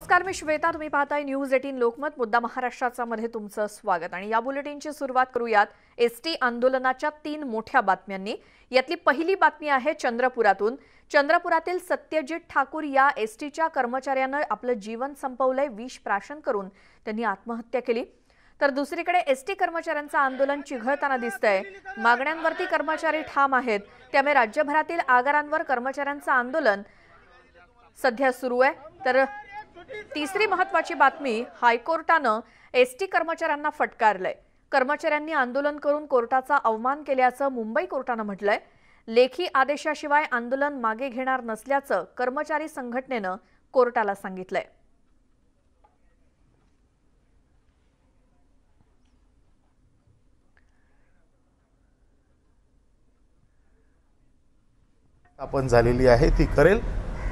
नमस्कार, मी श्वेता. तुम्ही पाहताय न्यूज 18 लोकमत. मुद्दा महाराष्ट्राचा मध्ये तुमचं स्वागत. आणि या बुलेटिनची सुरुवात करूयात एसटी आंदोलनाच्या 3 मोठ्या बातम्यांनी. यातली पहिली बातमी आहे चंद्रपुरातून. चंद्रपुरातील सत्यजित ठाकूर या एसटीच्या कर्मचाऱ्यानं आपलं जीवन संपवलंय. विष प्राशन करून त्यांनी आत्महत्या केली. तर दुसरीकडे एसटी कर्मचाऱ्यांचं आंदोलन चिघळताना दिसतंय. मागण्यांवरती कर्मचारी ठाम आहेत. त्यामुळे राज्यभरातील आगारांवर कर्मचाऱ्यांचं आंदोलन सध्या सुरू आहे. तर तिसरी महत्त्वाची बातमी, हायकोर्टानं एसटी कर्मचाऱ्यांना फटकारलंय. कर्मचाऱ्यांनी आंदोलन करून कोर्टाचा अवमान केल्याचं मुंबई कोर्टानं म्हटलंय. लेखी आदेशाशिवाय आंदोलन मागे घेणार नसल्याचं कर्मचारी संघटनेनं कोर्टाला सांगितलंय. आपण झालेली आहे ती करेल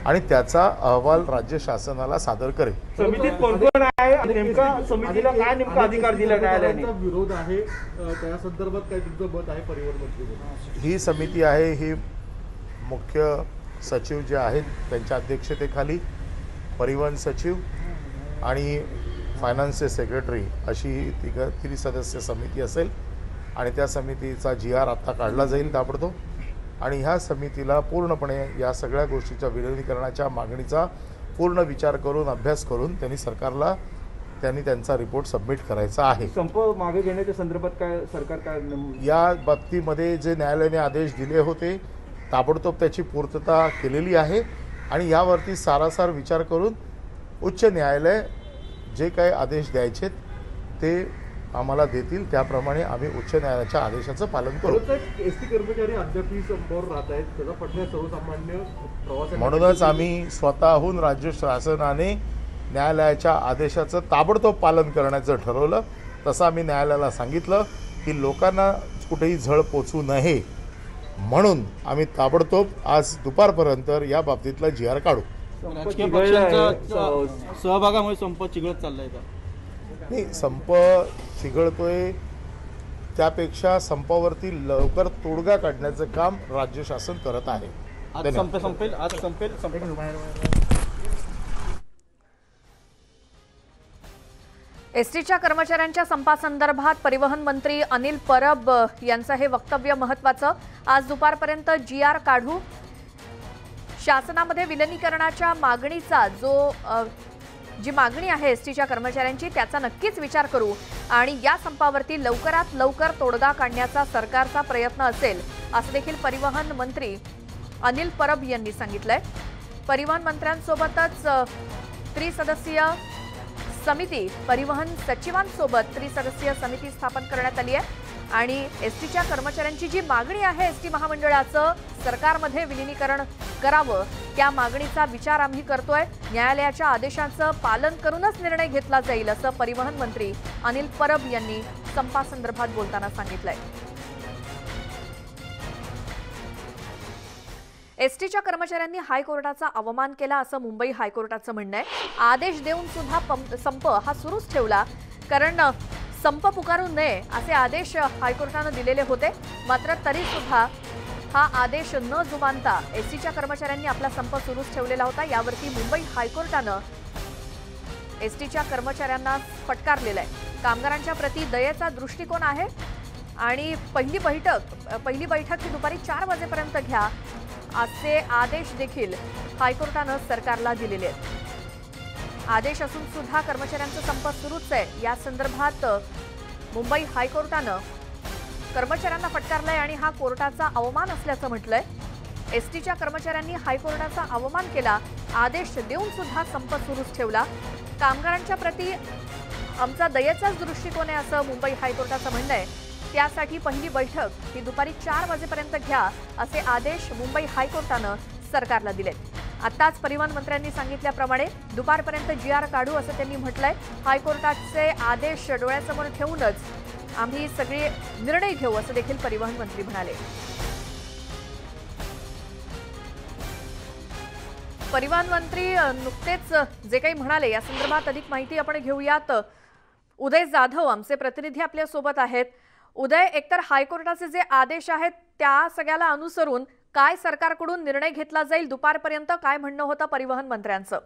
आणि त्याचा अहवाल राज्य शासनाला सादर करेल. समितीत कोण कोण आहे, नेमका समितीला काय नेमका अधिकार दिला न्यायालयाने? विरोध आहे त्या संदर्भात काय तुमचं मत आहे? परिवहन मंत्री ही समिती आहे, ही मुख्य सचिव जे आहेत त्यांच्या अध्यक्षतेखाली परिवहन सचिव आणि फायनान्सचे सेक्रेटरी अशी तिन्ही सदस्य समिती असेल आणि त्या समितीचा GR आता काढला जाईल ताबडतोब. आणि ह्या समितीला पूर्णपणे या सगळ्या गोष्टीच्या विलीनीकरणाच्या मागणीचा पूर्ण विचार करून अभ्यास करून त्यांनी त्यांचा रिपोर्ट सबमिट करायचा आहे. संप मागे घेण्याच्या संदर्भात काय सरकार काय या बाबतीमध्ये जे न्यायालयाने आदेश दिले होते ताबडतोब त्याची पूर्तता केलेली आहे आणि यावरती सारासार विचार करून उच्च न्यायालय जे काही आदेश द्यायचे ते आम्हाला देतील, त्याप्रमाणे आम्ही उच्च न्यायालयाच्या आदेशाचं पालन करू. एसटी कर्मचारी अद्यापही संपावर राहत आहेत, त्याचा फटका सर्वसामान्य प्रवासी. म्हणूनच आम्ही स्वतःहून राज्य शासनाने न्यायालयाच्या आदेशाचं ताबडतोब पालन करण्याचं ठरवलं. तसं आम्ही न्यायालयाला सांगितलं की लोकांना कुठेही झळ पोचू नये म्हणून आम्ही ताबडतोब आज दुपारपर्यंत या बाबतीतला GR काढू. राजकीय पक्षांच्या सहभागामुळे संप चिघळत चाललाय का? नाही, संप चिघळतोय त्यापेक्षा संपावरती लवकर तोडगा काढण्याचं काम राज्य शासन करत आहे. आज संपेल. एसटीच्या कर्मचाऱ्यांच्या संपासंदर्भात परिवहन मंत्री अनिल परब यांचं हे वक्तव्य महत्त्वाचं. आज दुपारपर्यंत GR काढू. शासनामध्ये विलीनीकरणाच्या मागणीचा जी मागणी आहे एसटीच्या कर्मचाऱ्यांची त्याचा नक्कीच विचार करू आणि या संपावरती लवकरात लवकर तोडगा काढण्याचा सरकारचा प्रयत्न असेल असं देखील परिवहन मंत्री अनिल परब यांनी सांगितलंय. परिवहन मंत्र्यांसोबतच त्रिसदस्यीय समिती, परिवहन सचिवांसोबत त्रिसदस्यीय समिती स्थापन करण्यात आली आहे आणि एसटीच्या कर्मचाऱ्यांची जी मागणी आहे एसटी महामंडळाचं सरकारमध्ये विलीनीकरण करावं त्या मागणीचा विचार आम्ही करतोय. न्यायालयाच्या आदेशांचं पालन करूनच निर्णय घेतला जाईल असं परिवहन मंत्री अनिल परब यांनी संपासंदर्भात बोलताना सांगितलंय. एसटीच्या कर्मचाऱ्यांनी हायकोर्टाचा अवमान केला असं मुंबई हायकोर्टाचं म्हणणं आहे. आदेश देऊन सुद्धा संप हा सुरूच ठेवला, कारण संप पुकारू नये असे आदेश हायकोर्टानं दिलेले होते. मात्र तरी सुद्धा हा आदेश न जुमानता एसटीच्या कर्मचाऱ्यांनी आपला संप सुरूच ठेवलेला होता. यावरती मुंबई हायकोर्टानं एसटीच्या कर्मचाऱ्यांना फटकारलेला आहे. कामगारांच्या प्रति दयेचा दृष्टिकोन आहे आणि पहिली बैठक ही दुपारी 4 वाजेपर्यंत घ्या असे आदेश देखील हायकोर्टानं सरकारला दिलेले आहेत. आदेश असून सुद्धा कर्मचाऱ्यांचा संप सुरूच आहे. या संदर्भात मुंबई हायकोर्टानं कर्मचाऱ्यांना फटकारलंय आणि हा कोर्टाचा अवमान असल्याचं म्हटलंय. एसटीच्या कर्मचाऱ्यांनी हायकोर्टाचा अवमान केला, आदेश देऊन सुद्धा संप सुरूच ठेवला. कामगारांच्या प्रति आमचा दयेचाच दृष्टिकोन आहे असं मुंबई हायकोर्टाचं म्हणणं आहे. त्यासाठी पहिली बैठक ही दुपारी 4 वाजेपर्यंत घ्या असे आदेश मुंबई हायकोर्टानं सरकारला दिलेत. आताच परिवहन मंत्र्यांनी सांगितल्याप्रमाणे दुपारपर्यंत GR काढू असं त्यांनी म्हटलंय. हायकोर्टाचे आदेश डोळ्यासमोर ठेवूनच आम्ही सगळे निर्णय घेऊ असं देखील परिवहन मंत्री म्हणाले. परिवहन मंत्री नुकतेच जे काही म्हणाले या संदर्भात अधिक माहिती आपण घेऊयात. उदय जाधव आमचे प्रतिनिधी आपल्या सोबत आहेत. उदय, एकतर हायकोर्टाचे जे आदेश आहेत त्या सगळ्याला अनुसरून काय सरकारकडून निर्णय घेतला जाईल दुपारपर्यंत, काय म्हणणं होतं परिवहन मंत्र्यांचं?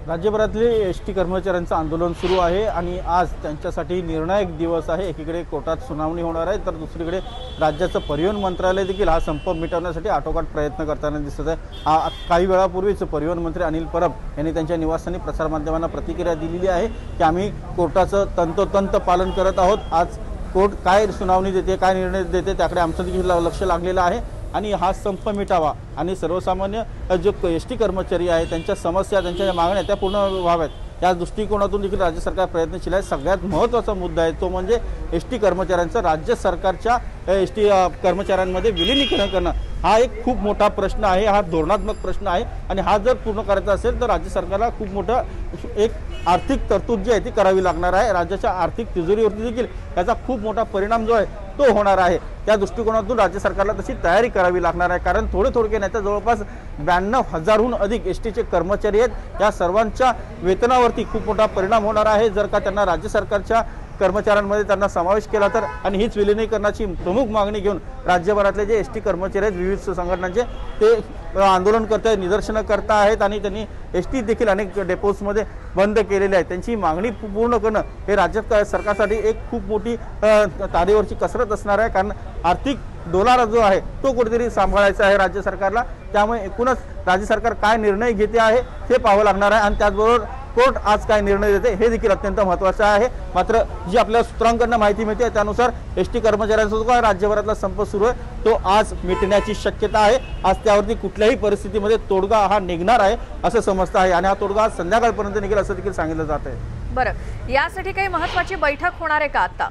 राज्यभरातले एसटी कर्मचाऱ्यांचं आंदोलन सुरू आहे आणि आज त्यांच्यासाठी निर्णायक दिवस आहे। एकीकडे कोर्टात सुनावणी होणार आहे तर दुसरीकडे राज्याचं परिवहन मंत्रालय देखील हा संप मिटवण्यासाठी आटोकाट प्रयत्न करताना दिसत आहे। काही वेळापूर्वीच परिवहन मंत्री अनिल परब यांनी त्यांच्या निवासस्थानी प्रसारमाध्यमांना प्रतिक्रिया दिलेली आहे की आम्ही कोर्टाचं तंतोतंत पालन करत आहोत। आज कोर्ट काय सुनावणी देते, काय निर्णय देते त्याकडे आमचं देखील लक्ष लागलेलं आहे आणि हा संप मिटावा आणि सर्वसामान्य जो एसटी कर्मचारी आहे त्यांच्या समस्या, त्यांच्या ज्या मागण्या त्या पूर्ण व्हाव्यात या दृष्टिकोनातून देखील राज्य सरकार प्रयत्नशील आहे। सगळ्यात महत्त्वाचा मुद्दा आहे तो म्हणजे एसटी कर्मचाऱ्यांचं राज्य सरकारच्या एसटी कर्मचाऱ्यांमध्ये विलीनीकरण करणं हा एक खूप मोठा प्रश्न आहे, हा धोरणात्मक प्रश्न आहे आणि हा जर पूर्ण करायचा असेल तर राज्य सरकारला खूप मोठं एक आर्थिक तरतूद जी आहे ती करावी लागणार आहे। राज्याच्या आर्थिक तिजोरीवरती देखील याचा खूप मोठा परिणाम जो आहे तो होणार आहे। त्या दृष्टिकोनातून राज्य सरकारला तशी तयारी करावी लागणार आहे कारण थोडे नाही तर जवळपास 92,000हून अधिक एसटीचे कर्मचारी आहेत। या सर्वांच्या वेतनावरती खूप मोठा परिणाम होणार आहे जर का त्यांना राज्य सरकारच्या कर्मचाऱ्यांमध्ये त्यांना समावेश केला तर। आणि हीच विलीनीकरणाची प्रमुख मागणी घेऊन राज्यभरातले जे एसटी कर्मचारी आहेत विविध संघटनांचे ते आंदोलन करत आहेत, निदर्शनं करत आहेत आणि त्यांनी एसटी देखील अनेक डेपोजमध्ये बंद केलेले आहेत। त्यांची मागणी पूर्ण करणं हे राज्य सरकारसाठी एक खूप मोठी तारेवरची कसरत असणार आहे कारण आर्थिक डोलारा जो आहे तो कुठेतरी सांभाळायचा आहे राज्य सरकारला। त्यामुळे एकूणच राज्य सरकार काय निर्णय घेते आहे हे पाहावं लागणार आहे आणि त्याचबरोबर कोर्ट आज काय निर्णय देते हे देखील अत्यंत महत्त्वाचं आहे। मात्र जी आपल्या सूत्रांकडून माहिती मिळते त्यानुसार एसटी कर्मचाऱ्यांचा जो काय राज्यभरातला संप सुरू आहे तो आज मिटण्याची शक्यता आहे। आज त्यावरती कुठल्याही परिस्थितीमध्ये तोडगा हा निघणार आहे असं समजतं आहे आणि हा तोडगा आज संध्याकाळपर्यंत निघेल असं देखील सांगितलं जात आहे। बरं, यासाठी काही महत्त्वाची बैठक होणार आहे का आता?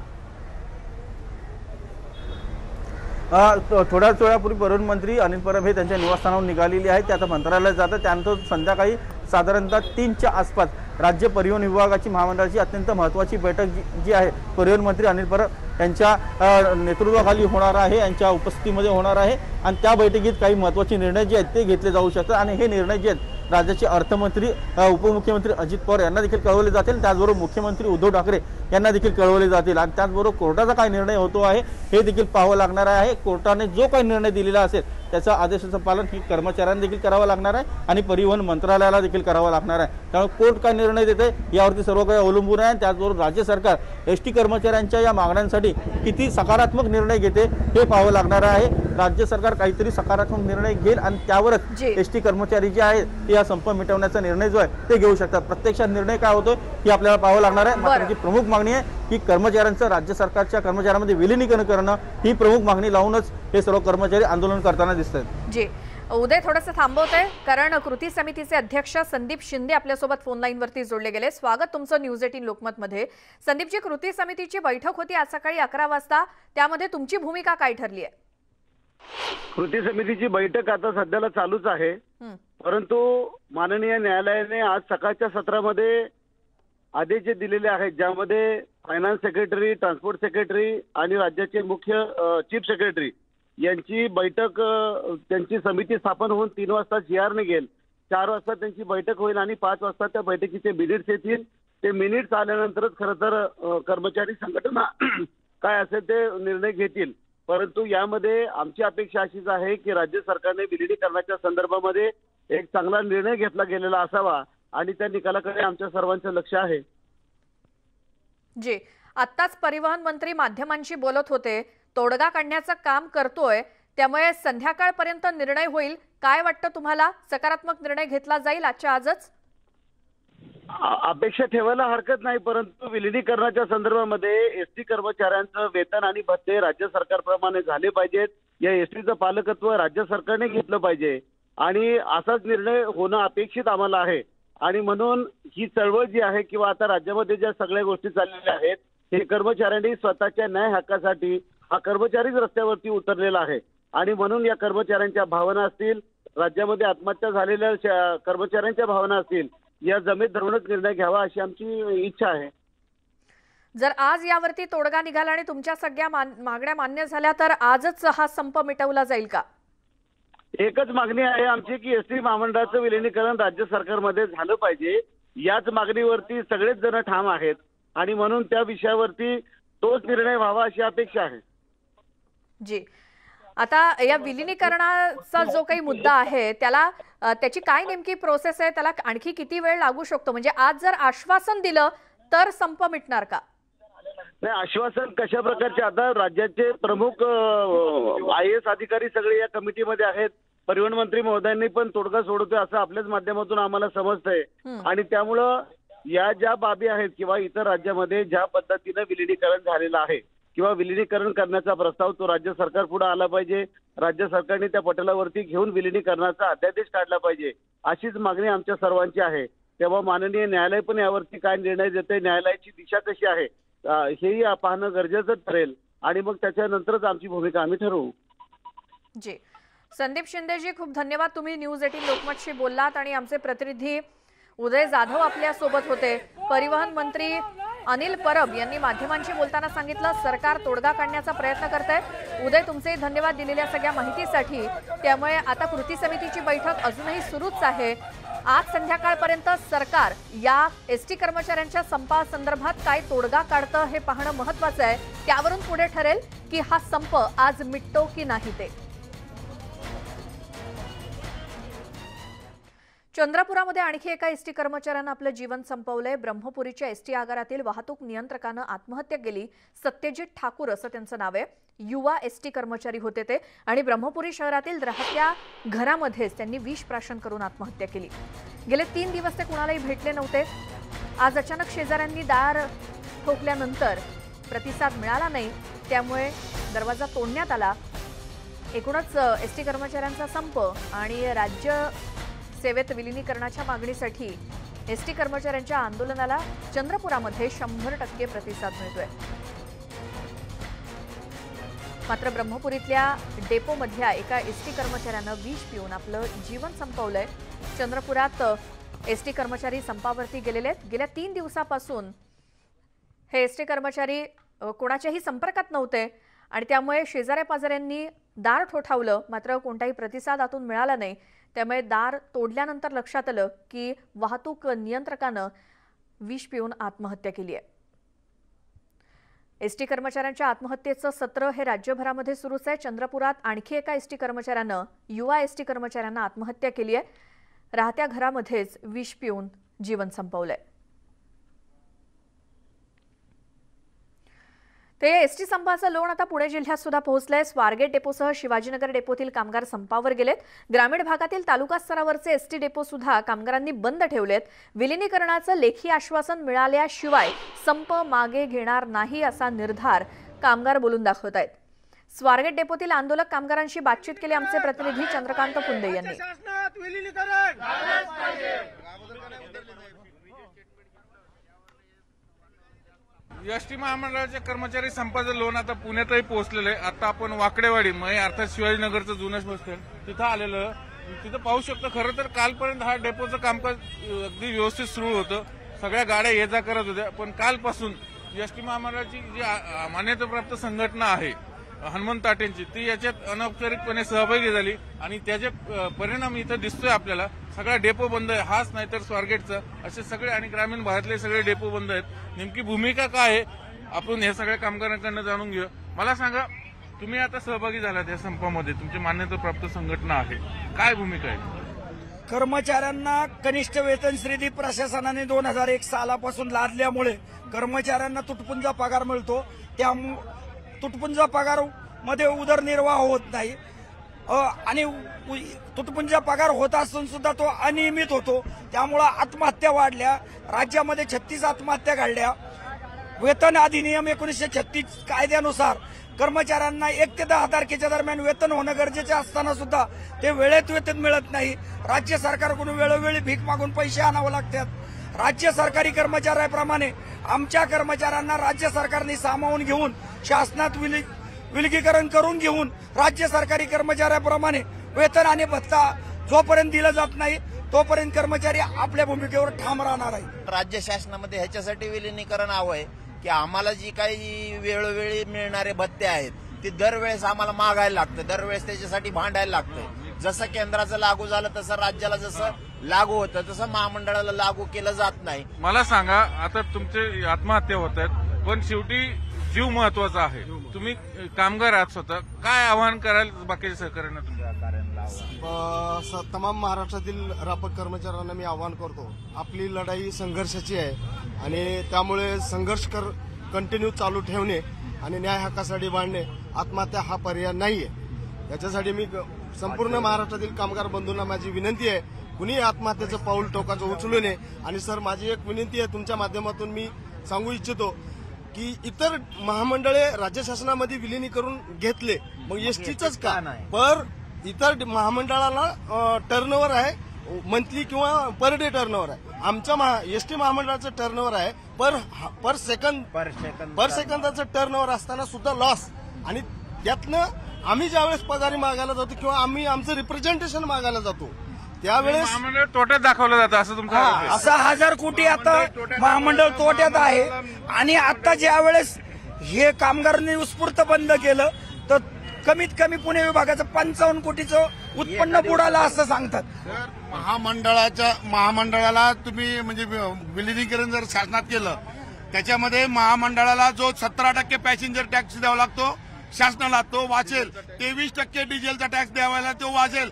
थोड्याच वेळापूर्वी परिवहन मंत्री अनिल परब हे त्यांच्या निवासस्थानावर निघालेली आहेत। ते आता मंत्रालयात जातात। त्यानंतर संध्याकाळी साधारणतः 3च्या आसपास राज्य परिवहन विभागाची महामंडळाची अत्यंत महत्त्वाची बैठक जी आहे परिवहन मंत्री अनिल परब यांच्या नेतृत्वाखाली होणार आहे, यांच्या उपस्थितीमध्ये होणार आहे आणि त्या बैठकीत काही महत्त्वाचे निर्णय जे आहेत ते घेतले जाऊ शकतात आणि हे निर्णय जे आहेत राज्याचे अर्थमंत्री उपमुख्यमंत्री अजित पवार यांना देखील कळवले जातील, त्याचबरोबर मुख्यमंत्री उद्धव ठाकरे यांना देखील कळवले जातील आणि त्याचबरोबर कोर्टाचा काय निर्णय होतो आहे हे देखील पाहावं लागणार आहे। कोर्टाने जो काही निर्णय दिलेला असेल त्याचा आदेशाचं पालन ही कर्मचाऱ्यांना देखील करावं लागणार आहे आणि परिवहन मंत्रालयाला देखील करावं लागणार आहे। त्यामुळे कोर्ट काय निर्णय देते यावरती सर्व काही अवलंबून आहे। त्याचबरोबर राज्य सरकार एसटी कर्मचाऱ्यांच्या या मागण्यांसाठी किती सकारात्मक निर्णय घेते हे पाहावं लागणार आहे। राज्य सरकार काहीतरी सकारात्मक निर्णय घेईल आणि त्यावरच एसटी कर्मचारी जे आहेत ते या संप मिटवण्याचा निर्णय जो आहे ते घेऊ शकतात। प्रत्यक्षात निर्णय काय होतोय हे आपल्याला पाहावं लागणार आहे। मात्र जी प्रमुख मागणी आहे की कर्मचाऱ्यांचं राज्य सरकारच्या कर्मचाऱ्यांमध्ये विलीनीकरण करणं ही प्रमुख मागणी लावूनच हे सर्व कर्मचारी आंदोलन करताना दिसत आहेत। जी उदय, थोडंसं थांबवतोय कारण कृती समितीचे अध्यक्ष संदीप शिंदे आपल्यासोबत फोन लाईन वरती जोडले गेले। स्वागत तुमचं न्यूज 18 लोकमत मध्ये। संदीपजी, कृती समितीची बैठक होती आज सकाळी 11 वाजता, त्यामध्ये तुमची भूमिका काय ठरली आहे? कृती समितीची बैठक आता सध्याला चालूच आहे, परंतु माननीय न्यायालयाने आज सकाळच्या सत्रामध्ये आदेश जे दिलेले आहेत ज्यामध्ये फायनान्स सेक्रेटरी, ट्रान्सपोर्ट सेक्रेटरी आणि राज्याचे मुख्य चीफ सेक्रेटरी यांची बैठक, त्यांची समिती स्थापन होऊन 3 वाजता GR निघेल, 4 वाजता त्यांची बैठक होईल आणि 5 वाजता त्या बैठकीचे मिनिट्स येतील। ते मिनिट्स आल्यानंतरच खरं तर कर्मचारी संघटना काय असेल ते निर्णय घेतील। परंतु यामध्ये आमची अपेक्षा अशीच आहे की राज्य सरकारने विलीनीकरणाच्या संदर्भामध्ये एक चांगला निर्णय घेतला गेलेला असावा आणि त्या निकालाकडे आमच्या सर्वांचं लक्ष आहे। जी, आत्ताच परिवहन मंत्री माध्यमांशी बोलत होते, तोडगा काढण्याचं काम करतोय, त्यामुळे संध्याकाळपर्यंत निर्णय होईल। काय वाटतं तुम्हाला, सकारात्मक निर्णय घेतला जाईल आजच्या आजच? अपेक्षा ठेवायला हरकत नाही, परंतु विलीनीकरणाच्या संदर्भामध्ये एसटी कर्मचाऱ्यांचं वेतन आणि भत्ते राज्य सरकारप्रमाणे झाले पाहिजेत। या एसटीचं पालकत्व राज्य सरकारने घेतलं पाहिजे आणि असाच निर्णय होणं अपेक्षित आम्हाला आहे। आणि म्हणून ही चळवळ जी आहे किंवा आता राज्यामध्ये ज्या सगळ्या गोष्टी चाललेल्या आहेत हे कर्मचाऱ्यांनी स्वतःच्या न्याय हक्कासाठी हा कर्मचारीच रस्त्यावरती उतरलेला आहे आणि म्हणून या कर्मचाऱ्यांच्या भावना असतील, राज्यामध्ये आत्महत्या झालेल्या कर्मचाऱ्यांच्या भावना असतील, या जमेत धरूनच निर्णय घ्यावा अशी आमची इच्छा आहे। जर आज यावरती तोडगा निघाला आणि तुमच्या सगळ्या मागण्या मान्य झाल्या तर आजच हा संप मिटवला जाईल का? एकच मागणी आहे आमची की एसटी महामंडळाचं विलीनीकरण राज्य सरकारमध्ये झालं पाहिजे। याच मागणीवरती सगळेच जण ठाम आहेत आणि म्हणून त्या विषयावरती तोच निर्णय व्हावा अशी अपेक्षा आहे। जी, आता या विलिनीकरणाचा जो काही मुद्दा आहे त्याला त्याची काय नेमकी प्रोसेस आहे, त्याला आणखी किती वेळ लागू शकतो? म्हणजे आज जर आश्वासन दिलं तर संप मिटणार का? नाही, आश्वासन कशा प्रकारचे? आता राज्याचे प्रमुख IAS अधिकारी सगळे या कमिटीमध्ये आहेत. परिवहन मंत्री महोदयांनी पण तोडगा सोडतोय असं आपल्याच माध्यमातून आम्हाला समजतंय. आणि त्यामुळं या ज्या बाबी आहेत किंवा इतर राज्यामध्ये ज्या पद्धतीनं विलिनीकरण झालेलं आहे किंवा विलिनीकरण करण्याचा प्रस्ताव तो राज्य सरकार पुढे आला पाहिजे. राज्य सरकारने त्या पटलावरती घेऊन विलिनीकरणाचा अध्यादेश काढला पाहिजे, अशीच मागणी आमच्या सर्वांची आहे. तेव्हा माननीय न्यायालय पण यावरती काय निर्णय देते, न्यायालयाची दिशा कशी आहे हेही पाहणं गरजेचं ठरेल आणि मग त्याच्यानंतरच आमची भूमिका आम्ही ठरवू. जी, संदीप शिंदेजी खूप धन्यवाद. तुम्ही न्यूज 18 लोकमतशी बोललात आणि आमचे प्रतिनिधी उदय जाधव आपल्या सोबत होते. परिवहन मंत्री अनिल परब यांनी माध्यमांशी बोलताना सांगितलं सरकार तोडगा काढण्याचा प्रयत्न करतंय. उदय, तुमचे धन्यवाद दिलेल्या सगळ्या माहितीसाठी. त्यामुळे आता कृती समितीची बैठक अजूनही सुरूच आहे. आज संध्याकाळपर्यंत सरकार या एसटी कर्मचाऱ्यांच्या संपासंदर्भात काय तोडगा काढतं हे पाहणं महत्त्वाचं आहे. त्यावरून पुढे ठरेल की हा संप आज मिटतो की नाही ते. चंद्रपुरामध्ये आणखी एका एसटी कर्मचाऱ्यानं आपलं जीवन संपवलंय. ब्रह्मपुरीच्या एसटी आगारातील वाहतूक नियंत्रकानं आत्महत्या केली. सत्यजित ठाकूर असं त्यांचं नाव आहे. युवा एसटी कर्मचारी होते ते आणि ब्रह्मपुरी शहरातील राहत्या घरामध्येच त्यांनी विष प्राशन करून आत्महत्या केली. गेले 3 दिवस ते कुणालाही भेटले नव्हते. आज अचानक शेजाऱ्यांनी दार ठोकल्यानंतर प्रतिसाद मिळाला नाही, त्यामुळे दरवाजा तोडण्यात आला. एकूणच एसटी कर्मचाऱ्यांचा संप आणि राज्य सेवेत विलिनीकरणाच्या मागणीसाठी एसटी कर्मचाऱ्यांच्या आंदोलनाला चंद्रपुरामध्ये 100% प्रतिसाद मिळतोय. मात्र ब्रह्मपुरीतल्या डेपोमधल्या एका एसटी कर्मचाऱ्यानं विष पिऊन आपलं जीवन संपवलंय. चंद्रपुरात एसटी कर्मचारी संपावरती गेलेले आहेत. गेल्या 3 दिवसापासून हे एसटी कर्मचारी कोणाच्याही संपर्कात नव्हते आणि त्यामुळे शेजाऱ्या पाजाऱ्यांनी दार ठोठावलं, मात्र कोणताही प्रतिसाद आतून मिळाला नाही. त्यामुळे दार तोडल्यानंतर लक्षात आलं की वाहतूक नियंत्रकानं विष पिऊन आत्महत्या केली आहे. एसटी कर्मचाऱ्यांच्या आत्महत्येचं सत्र हे राज्यभरामध्ये सुरूच आहे. चंद्रपुरात आणखी एका एसटी कर्मचाऱ्यानं युवा एसटी कर्मचाऱ्यांना आत्महत्या केली आहे. राहत्या घरामध्येच विष पिऊन जीवन संपवलंय. ते एसटी संपाचं लोण आता पुणे जिल्ह्यात सुद्धा पोहोचलंय. स्वारगेट डेपोसह शिवाजीनगर डेपोतील कामगार संपावर गेलेत. ग्रामीण भागातील तालुका स्तरावरचे एसटी डेपो सुद्धा कामगारांनी बंद ठेवलेत. विलिनीकरणाचं लेखी आश्वासन मिळाल्याशिवाय संप मागे घेणार नाही असा निर्धार कामगार बोलून दाखवत आहेत. स्वारगेट डेपोतील आंदोलक कामगारांशी बातचीत केली आमचे प्रतिनिधी चंद्रकांत पुंदे यांनी. एसटी महामंडळाच्या कर्मचारी संपाचं लोन आता पुण्यातही पोहोचलेलं आहे. आता आपण वाकडेवाडी म्हणजे अर्थात शिवाजीनगरचं जुनच बस स्टँड तिथं आलेलं. तिथं पाहू शकतो. खरं तर कालपर्यंत हा डेपोचं कामकाज अगदी व्यवस्थित सुरू होतं. सगळ्या गाड्या ये जा करत होत्या. पण कालपासून एसटी महामंडळाची जी मान्यताप्राप्त संघटना आहे हनुमंत ताटेंची, ती याच्यात अनौपचारिकपणे सहभागी झाली आणि त्याचे परिणाम इथं दिसतोय आपल्याला. सगळा डेपो बंद आहे. हाच नाही तर स्वारगेटचा असे सगळे आणि ग्रामीण भागातले सगळे डेपो बंद आहेत. नेमकी भूमिका काय आहे आपण हे सगळ्या कामगारांकडून जाणून घेऊ. मला सांगा, तुम्ही आता सहभागी झालात या संपामध्ये, तुमची मान्यताप्राप्त संघटना आहे, काय भूमिका आहे? कर्मचाऱ्यांना कनिष्ठ वेतन श्रेणी प्रशासनाने 2001 सालापासून लादल्यामुळे कर्मचाऱ्यांना तुटपुंजा पगार मिळतो. त्या तुटपुंजा पगार मध्ये उदरनिर्वाह होत नाही आणि तुटपुंजा पगार होत असून सुद्धा तो अनियमित होतो. त्यामुळे आत्महत्या वाढल्या. राज्यामध्ये 36 आत्महत्या घडल्या. वेतन अधिनियम 1936 कायद्यानुसार कर्मचाऱ्यांना 1 ते 10 तारखेच्या दरम्यान वेतन होणं गरजेचे असताना सुद्धा ते वेळेत वेतन मिळत नाही. राज्य सरकारकडून वेळोवेळी भीक मागून पैसे आणावे लागतात. राज्य सरकारी कर्मचाऱ्याप्रमाणे आमच्या कर्मचाऱ्यांना राज्य सरकारने सामावून घेऊन शासनात विलगीकरण करून घेऊन राज्य सरकारी कर्मचाऱ्याप्रमाणे वेतन आणि भत्ता जोपर्यंत दिला जात नाही तोपर्यंत कर्मचारी आपल्या भूमिकेवर ठाम राहणार आहे. राज्य शासनामध्ये ह्याच्यासाठी विलिनीकरण हवं आहे की आम्हाला जी काही वेळोवेळी मिळणारे भत्ते आहेत ते दरवेळेस आम्हाला मागायला लागतं. दरवेळेस त्याच्यासाठी भांडायला लागतं. जसं केंद्राचं लागू झालं तसं राज्याला जसं लागू होतं तसं महामंडळाला लागू केलं जात नाही. मला सांगा, आता तुमचे आत्महत्या होत आहेत पण शेवटी जीव महत्वाचा आहे. तुम्ही कामगार आहात स्वतः, काय आवाहन कराल बाकीच्या सहकार्यांना तुमच्या? तमाम महाराष्ट्रातील रापक कर्मचाऱ्यांना मी आवाहन करतो, आपली लढाई संघर्षाची आहे आणि त्यामुळे संघर्ष कंटिन्यू चालू ठेवणे आणि न्याय हक्कासाठी मांडणे, आत्महत्या हा पर्याय नाहीये. याच्यासाठी मी संपूर्ण महाराष्ट्रातील कामगार बंधूंना माझी विनंती आहे, कुणी आत्महत्येचं पाऊल टोकाचं उचलू नये. आणि सर, माझी एक विनंती आहे तुमच्या माध्यमातून मी सांगू इच्छितो की इतर महामंडळे राज्य शासनामध्ये विलिनीकरण घेतले, मग एसटीचंच का? पर इतर महामंडळाला टर्नओव्हर आहे मंथली किंवा पर डे टर्नओव्हर आहे. आमच्या एसटी महामंडळाचं टर्नओव्हर आहे पर सेकंदाचं टर्नओव्हर असताना सुद्धा लॉस. आणि त्यातनं आम्ही ज्यावेळेस पगारी मागायला जातो किंवा आम्ही आमचं रिप्रेझेंटेशन मागायला जातो त्यावेळेस महामंडळ तोट्यात दाखवलं जातं असं तुमचं आरोप आहे? असा 1000 कोटी आता महामंडळ तोट्यात आहे. आणि आता ज्या वेळेस हे कामगारांनी उत्स्फूर्त बंद केलं तर कमीत कमी पुणे विभागाचं 55 कोटीचं उत्पन्न बुडालं असं सांगतात. महामंडळाला तुम्ही म्हणजे विलिनीकरण जर शासनात केलं, त्याच्यामध्ये महामंडळाला जो 17% पॅसेंजर टॅक्स द्यावा लागतो शासनाला तो वाचेल, 23% डिझेलचा टॅक्स द्यावायला तो वाचेल,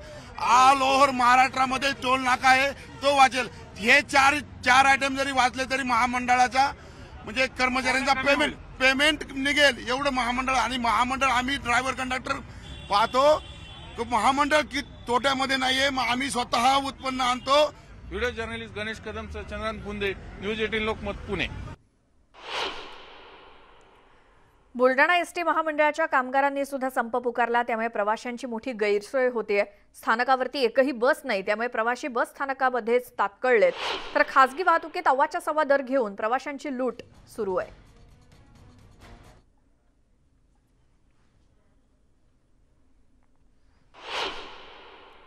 ऑल ओव्हर महाराष्ट्रामध्ये टोल नाका आहे तो वाचेल. हे चार आयटम जरी वाचले तरी महामंडळाचा म्हणजे कर्मचाऱ्यांचा पेमेंट निघेल एवढं महामंडळ. आणि महामंडळ आम्ही ड्रायव्हर कंडक्टर पाहतो, महामंडळ की तोट्यामध्ये नाहीये, आम्ही स्वतः उत्पन्न आणतो. Video journalist Ganesh Kadam, Chandrakant Punde, news 18 Lokmat, Pune. Buldhana ST महामंडळाच्या कामगारांनी सुद्धा संप पुकारला, त्यामुळे प्रवाशांची मोठी गैरसोय होते. स्थानकावरती एकही बस नाही, त्यामुळे प्रवाशी बस स्थानकामध्येच तात्कळलेत. तर खासगी वाहतुकीत अव्वाच्या सव्वा दर घेऊन प्रवाशांची लूट सुरू आहे.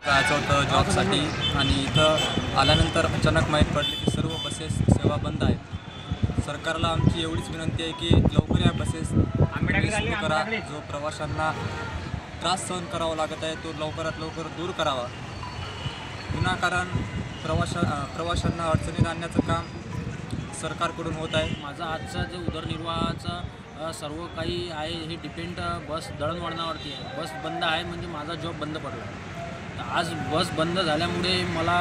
जायचं होतं जॉबसाठी आणि इथं आल्यानंतर अचानक माहीत पडले की सर्व बसेस सेवा बंद आहेत. सरकारला आमची एवढीच विनंती आहे की लवकर या बसेस सुरू करा. जो प्रवाशांना त्रास सहन करावा लागत आहे तो लवकरात लवकर दूर करावा. विनाकारण प्रवाशांना अडचणीत आणण्याचं काम सरकारकडून होत आहे. माझा आजचा जो उदरनिर्वाहाचा सर्व काही आहे हे डिपेंड बस दळणवळणावरती आहे. बस बंद आहे म्हणजे माझा जॉब बंद पडला. आज बस बंद झाल्यामुळे मला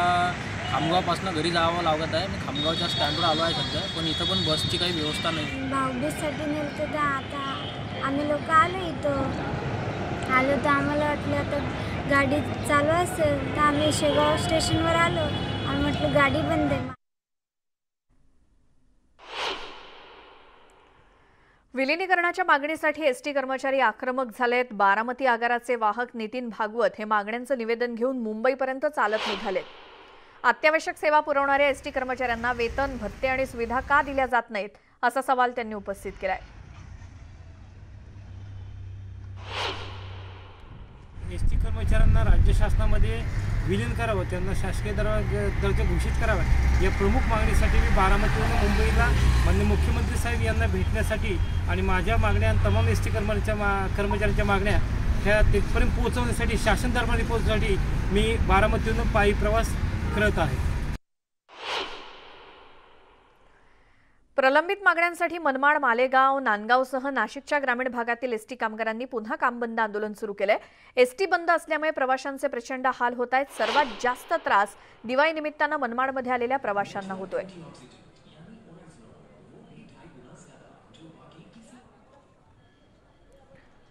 खामगावपासून घरी जावं लागत आहे. मी खामगावच्या स्टँडवर आलो आहे सध्या, पण इथं पण बसची काही व्यवस्था नाही. भाऊबीजसाठी नेलं तर आता आम्ही लोक आलो इथं तर आम्हाला वाटलं आता गाडी चालू असेल तर आम्ही शेगाव स्टेशनवर आलो आणि म्हटलं गाडी बंद आहे. विलिनीकरणाच्या मागणीसाठी एसटी कर्मचारी आक्रमक झालेत. बारामती आगाराचे वाहक नितीन भागवत हे मागण्यांचं निवेदन घेऊन मुंबईपर्यंत चालत निघालेत. अत्यावश्यक सेवा पुरवणाऱ्या एसटी कर्मचाऱ्यांना वेतन, भत्ते आणि सुविधा का दिल्या जात नाहीत असा सवाल त्यांनी उपस्थित केलाय. एसटी कर्मचाऱ्यांना राज्य शासनामध्ये विलीन करावं, त्यांना शासकीय दर्जा घोषित करावा या प्रमुख मागणीसाठी मी बारामतीवरून मुंबईला माननीय मुख्यमंत्री साहेब यांना भेटण्यासाठी आणि माझ्या मागण्या तमाम एसटी कर्मचाऱ्यांच्या मागण्या ह्या तिथपर्यंत पोहोचवण्यासाठी, शासन दरबारी पोहोचण्यासाठी मी बारामतीवरून पायी प्रवास करत आहे. प्रलंबित मागण्यांसाठी मनमाड, मालेगाव, नांदगावसह नाशिकच्या ग्रामीण भागातील एसटी कामगारांनी पुन्हा काम बंद आंदोलन सुरू केलंय. एसटी बंद असल्यामुळे प्रवाशांचे प्रचंड हाल होत आहेत. सर्वात जास्त त्रास दिवाळी निमित्तानं मनमाडमध्ये आलेल्या प्रवाशांना होतोय.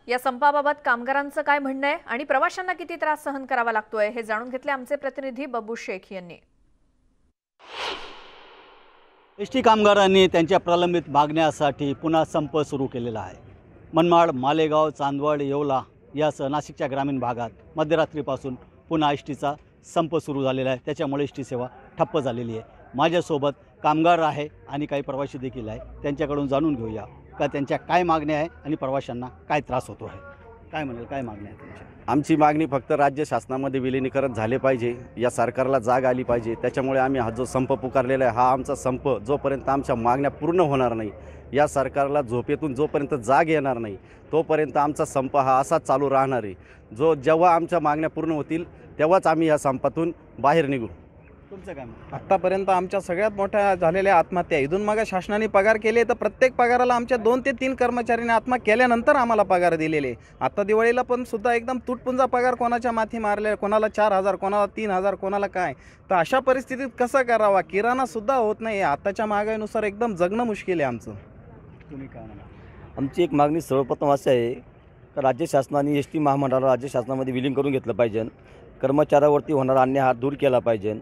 या संपाबाबत कामगारांचं काय म्हणणं आहे आणि प्रवाशांना किती त्रास सहन करावा लागतोय हे जाणून घेतले आमचे प्रतिनिधी बब्बू शेख यांनी. एसटी कामगारांनी त्यांच्या प्रलंबित मागण्यासाठी पुन्हा संप सुरू केलेला आहे. मनमाड, मालेगाव, चांदवड, येवला यासह नाशिकच्या ग्रामीण भागात मध्यरात्रीपासून पुन्हा एसटीचा संप सुरू झालेला आहे. त्याच्यामुळे एसटी सेवा ठप्प झालेली आहे. माझ्यासोबत कामगार आहे आणि काही प्रवासी देखील आहे. त्यांच्याकडून जाणून घेऊया का त्यांच्या काय मागण्या आहे आणि प्रवाशांना काय त्रास होतो आहे. काय म्हणाल, काय मागण्या आहे तुमच्या? आमची मागणी फक्त राज्य शासनामध्ये विलिनीकरण झाले पाहिजे, या सरकारला जाग आली पाहिजे. त्याच्यामुळे आम्ही हा जो संप पुकारलेला आहे, हा आमचा संप जोपर्यंत आमच्या मागण्या पूर्ण होणार नाही, या सरकारला झोपेतून जोपर्यंत जाग येणार नाही तोपर्यंत आमचा संप हा असाच चालू राहणार आहे. जेव्हा आमच्या मागण्या पूर्ण होतील तेव्हाच आम्ही या संपातून बाहेर निघू. तुमचं काय मत? आत्तापर्यंत आमच्या सगळ्यात मोठ्या झालेल्या आत्महत्या इथून मग शासनाने पगार केले तर प्रत्येक पगाराला आमच्या 2 ते 3 कर्मचाऱ्यांनी आत्महत्या केल्यानंतर आम्हाला पगार दिलेले. आता दिवाळीला पण सुद्धा एकदम तुटपुंजा पगार कोणाच्या माथी मारले, कोणाला 4,000, कोणाला 3,000, कोणाला काय. तर अशा परिस्थितीत कसं करावा? किराणा सुद्धा होत नाही. आताच्या महागाईनुसार एकदम जगणं मुश्किल आहे आमचं. तुम्ही काय म्हणा? आमची एक मागणी सर्वप्रथम अशी आहे की राज्य शासनाने एस टी महामंडळाला राज्य शासनामध्ये विलीन करून घेतलं पाहिजे. कर्मचाऱ्यावरती होणारा अन्याय हा दूर केला पाहिजे.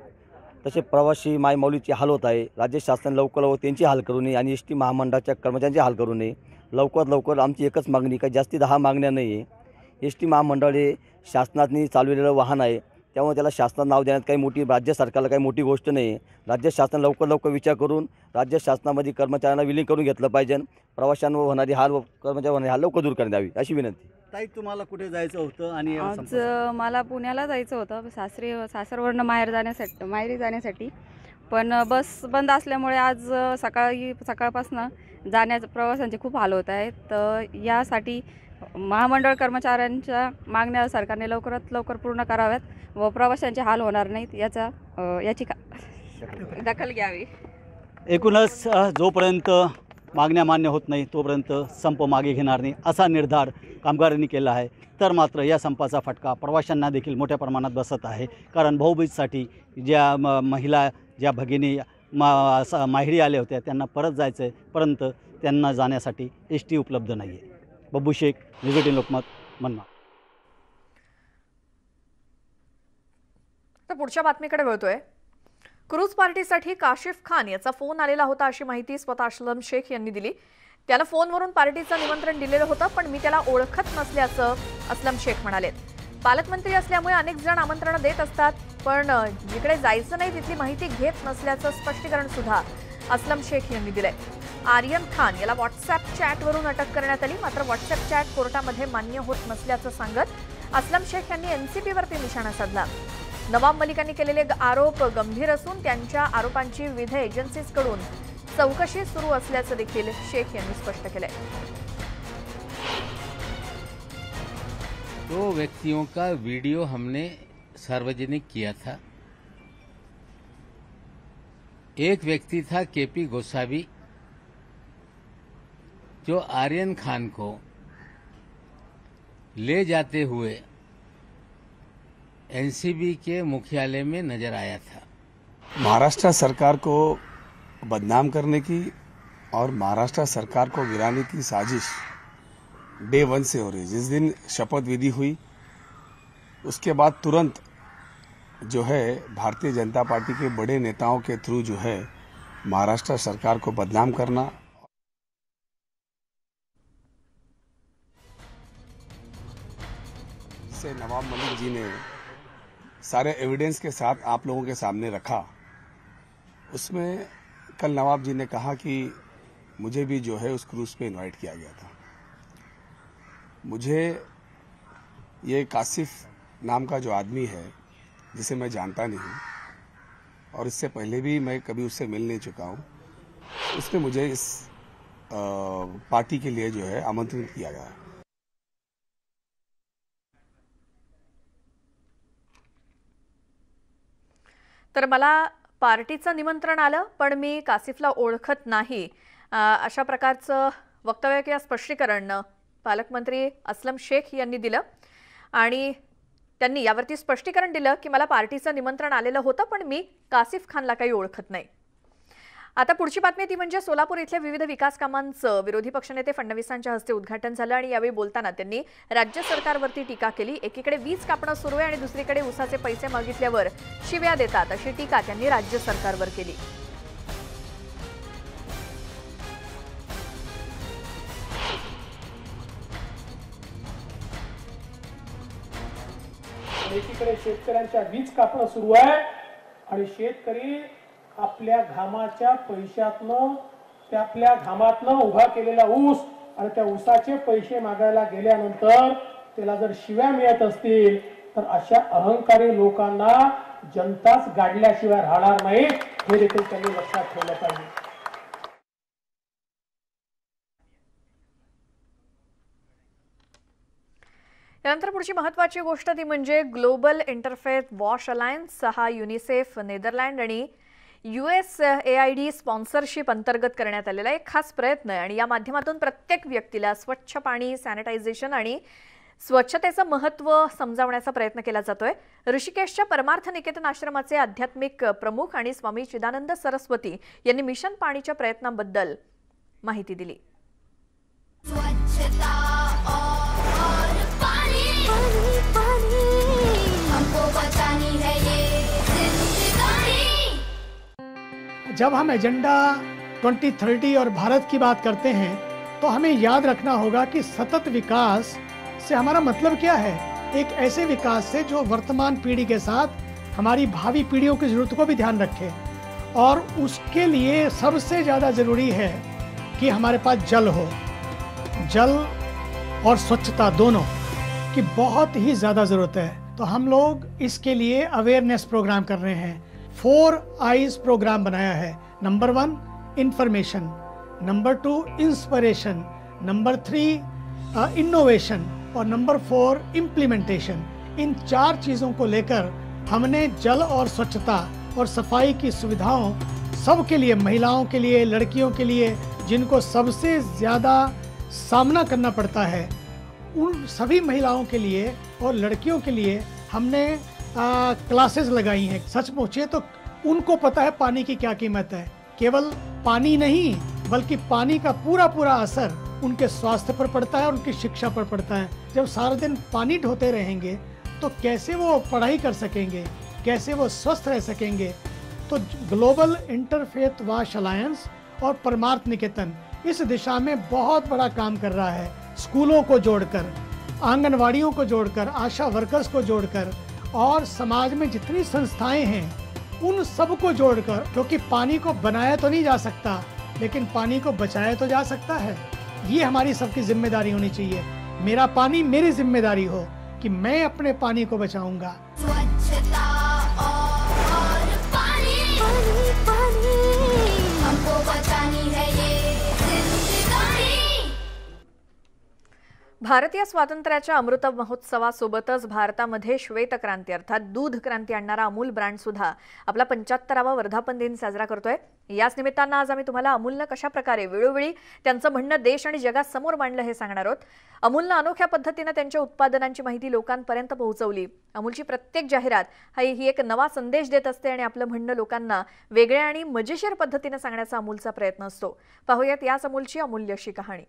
तसे प्रवासी मायमाऊलीचे हाल होत आहे. राज्य शासनाने लवकर त्यांची हाल करू नये आणि एस टी महामंडळाच्या कर्मचाऱ्यांचे हाल करू नये. लवकरात लवकर आमची एकच मागणी, काही जास्ती 10 मागण्या नाही आहे. एस टी महामंडळ हे शासनाने चालवलेलं वाहन आहे, त्यामुळे त्याला शासनाचं नाव देण्यात काही मोठी, राज्य सरकारला काही मोठी गोष्ट नाही आहे. राज्य शासनाने लवकर विचार करून राज्य शासनामध्ये कर्मचाऱ्यांना विलीन करून घेतलं पाहिजे. प्रवाशांवर होणारी हाल व कर्मचाऱ्यांवर होणारी हाल लवकर दूर करण्यात यावी अशी विनंती. ताई, तुम्हाला कुठे जायचं होतं? आणि आज मला पुण्याला जायचं होतं सासरवरनं माहेरी जाण्यासाठी, पण बस बंद असल्यामुळे आज सकाळपासून जाण्याच्या प्रवाशांचे खूप हाल होत आहेत. तर यासाठी महामंडळ कर्मचाऱ्यांच्या मागण्या सरकारने लवकरात लवकर पूर्ण कराव्यात व प्रवाशांचे हाल होणार नाहीत याची दखल घ्यावी. एकूणच जोपर्यंत मागण्या मान्य होत नाही तोपर्यंत संप मागे घेणार नाही असा निर्धार कामगारांनी केला आहे. तर मात्र या संपाचा फटका प्रवाशांना देखील मोठ्या प्रमाणात बसत आहे. कारण भाऊबीजसाठी ज्या महिला, ज्या भगिनी माहेरी आल्या होत्या त्यांना परत जायचं आहे, परंतु त्यांना जाण्यासाठी एस टी उपलब्ध नाही आहे. बब्बू शेख, न्यूज 18 लोकमत, मनमाड. तर पुढच्या बातमीकडे वळतोय. क्रूज पार्टीसाठी काशिफ खान याचा फोन आलेला होता अशी माहिती स्वतः असलम शेख यांनी दिली. त्यानं फोनवरून पार्टीचं निमंत्रण दिलेलं होतं, पण मी त्याला ओळखत नसल्याचं असलम शेख म्हणाले. पालकमंत्री असल्यामुळे अनेक जण आमंत्रणं देत असतात, पण जिकडे जायचं नाही तिथली माहिती घेत नसल्याचं स्पष्टीकरण सुद्धा असलम शेख यांनी दिलंय. आर्यन खान याला व्हॉट्सअप चॅटवरून अटक करण्यात आली, मात्र व्हॉट्सअप चॅट कोर्टामध्ये मान्य होत नसल्याचं सांगत असलम शेख यांनी एनसीबीवरती निशाणा साधला. नवाब मलिकांनी केलेले आरोप गंभीर असून त्यांच्या आरोपांची विविध एजन्सीजकडून चौकशी सुरू असल्याचं देखील शेख यांनी स्पष्ट केलंय. 2 व्यक्तियों का वीडियो हमने सार्वजनिक किया था. एक व्यक्ति था केपी गोसावी, जो आर्यन खान को ले जाते हुए एनसीबी के मुख्यालय में नजर आया था. महाराष्ट्र सरकार को बदनाम करने की और महाराष्ट्र सरकार को गिराने की साजिश डे 1 से हो रही. जिस दिन शपथ विधि हुई उसके बाद तुरंत जो है भारतीय जनता पार्टी के बड़े नेताओं के थ्रू जो है महाराष्ट्र सरकार को बदनाम करना. से नवाब मलिक जी ने सारे एविडेंस के साथ आप लोगों के सामने रखा. उसमें कल नवाब जी ने कहा कि मुझे भी जो है उस क्रूज पे इनवाइट किया गया था. मुझे ये कासिफ नाम का जो आदमी है, जिसे मैं जानता नहीं हूँ और इससे पहले भी मैं कभी उससे मिल नहीं चुका हूँ, उसने मुझे इस पार्टी के लिए जो है आमंत्रित किया गया. तर मला पार्टीचं निमंत्रण आलं, पण मी कासिफला ओळखत नाही अशा प्रकारचं वक्तव्य किंवा स्पष्टीकरण पालकमंत्री असलम शेख यांनी दिलं. आणि त्यांनी यावरती स्पष्टीकरण दिलं की मला पार्टीचं निमंत्रण आलेलं होतं, पण मी कासिफ खानला काही ओळखत नाही. आता पुढची बातमी ती म्हणजे सोलापूर इथल्या विविध विकास कामांचं विरोधी पक्षनेते फडणवीसांच्या हस्ते उद्घाटन झालं आणि यावेळी बोलताना त्यांनी राज्य सरकारवरती टीका केली. एकीकडे वीज कापणं सुरू आहे आणि दुसरीकडे ऊसाचे पैसे मागितल्यावर शिव्या देतात अशी टीका त्यांनी राज्य सरकारवर केली. एकीकडे शेतकऱ्यांच्या वीज कापणं सुरू आहे आणि शेतकरी आपल्या घामाच्या पैशातनं, त्या आपल्या घामातनं उभा केलेला ऊस आणि त्या ऊसाचे पैसे मागायला गेल्यानंतर त्याला जर शिव्या मिळत असतील तर अशा अहंकारी लोकांना जनताच गाडल्याशिवाय राहणार नाही, हे देखील त्यांनी लक्षात ठेवलं पाहिजे. त्यानंतर पुढची महत्त्वाची गोष्ट ती म्हणजे ग्लोबल इंटरफेथ वॉश अलायन्स हा युनिसेफ, नेदरलँड आणि USAID स्पॉन्सरशिप अंतर्गत करण्यात आलेला एक खास प्रयत्न आहे आणि या माध्यमातून प्रत्येक व्यक्तीला स्वच्छ पाणी, सॅनिटायझेशन आणि स्वच्छतेचं महत्त्व समजावण्याचा प्रयत्न केला जातोय। ऋषिकेशच्या परमार्थ निकेतन आश्रमाचे आध्यात्मिक प्रमुख आणि स्वामी चिदानंद सरस्वती यांनी मिशन पाणीच्या प्रयत्नांबद्दल माहिती दिली। जब हम एजेंडा 2030 और भारत की बात करते हैं तो हमें याद रखना होगा कि सतत विकास से हमारा मतलब क्या है। एक ऐसे विकास से जो वर्तमान पीढ़ी के साथ हमारी भावी पीढ़ियों की ज़रूरत को भी ध्यान रखे, और उसके लिए सबसे ज़्यादा ज़रूरी है कि हमारे पास जल हो। जल और स्वच्छता दोनों की बहुत ही ज़्यादा ज़रूरत है। तो हम लोग इसके लिए अवेयरनेस प्रोग्राम कर रहे हैं। 4 आईज प्रोग्राम बनाया है। Number 1 information, number 2 inspiration, number 3 innovation और नंबर 4 इम्प्लीमेंटेशन। इन 4 चीज़ों को लेकर हमने जल और स्वच्छता और सफाई की सुविधाओं सबके लिए, महिलाओं के लिए, लड़कियों के लिए, जिनको सबसे ज़्यादा सामना करना पड़ता है, उन सभी महिलाओं के लिए और लड़कियों के लिए हमने क्लासेस लगाई हैं। सच पूछिए तो उनको पता है पानी की क्या कीमत है। केवल पानी नहीं बल्कि पानी का पूरा पूरा असर उनके स्वास्थ्य पर पड़ता है, उनकी शिक्षा पर पड़ता है। जब सारा दिन पानी ढोते रहेंगे तो कैसे वो पढ़ाई कर सकेंगे, कैसे वो स्वस्थ रह सकेंगे। तो ग्लोबल इंटरफेथ वॉश अलायंस और परमार्थ निकेतन इस दिशा में बहुत बड़ा काम कर रहा है। स्कूलों को जोड़कर, आंगनवाड़ियों को जोड़कर, आशा वर्कर्स को जोड़कर और समाज में जितनी संस्थाएं हैं उन सबको जोड़कर, क्योंकि पानी को बनाया तो नहीं जा सकता लेकिन पानी को बचाया तो जा सकता है। ये हमारी सबकी जिम्मेदारी होनी चाहिए। मेरा पानी मेरी जिम्मेदारी हो कि मैं अपने पानी को बचाऊंगा। स्वच्छता और पानी, पानी, पानी, हमको बचानी है ये जिंदगानी। भारतीय स्वातंत्र्याच्या अमृत महोत्सवासोबतच भारतामध्ये श्वेतक्रांती अर्थात दूध क्रांती आणणारा अमूल ब्रँड सुद्धा आपला 75वा वर्धापन दिन साजरा करतोय। याच निमित्तानं आज आम्ही तुम्हाला अमूलनं कशा प्रकारे वेळोवेळी त्यांचं म्हणणं देश आणि जगात समोर मांडलं हे सांगणार आहोत। अमूलनं अनोख्या पद्धतीनं त्यांच्या उत्पादनांची माहिती लोकांपर्यंत पोहोचवली। अमूलची प्रत्येक जाहिरात ही एक नवा संदेश देत असते आणि आपलं म्हणणं लोकांना वेगळ्या आणि मजेशीर पद्धतीनं सांगण्याचा अमूलचा प्रयत्न असतो। पाहूयात याच अमूलची अमूल्य अशी कहाणी।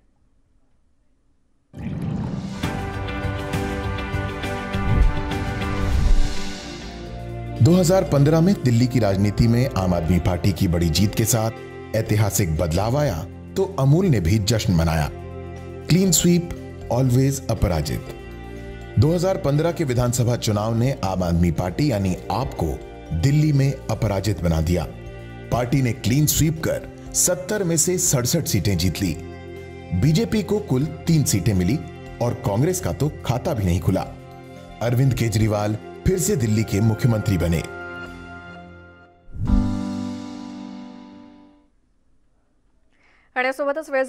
2015 में दिल्ली की राजनीति में आम आदमी पार्टी की बड़ी जीत के साथ ऐतिहासिक बदलाव आया तो अमूल ने भी जश्न मनाया। क्लीन स्वीप, ऑलवेज अपराजित। 2015 के विधानसभा चुनाव ने आम आदमी पार्टी यानी आप को दिल्ली में अपराजित बना दिया। पार्टी ने क्लीन स्वीप कर 70 में से 67 सीटें जीत ली। बीजेपी को कुल 3 सीटें मिली और कांग्रेस का तो खाता भी नहीं खुला। अरविंद केजरीवाल फिर से दिल्ली के मुख्यमंत्री बने। आणि सोबतच वेळ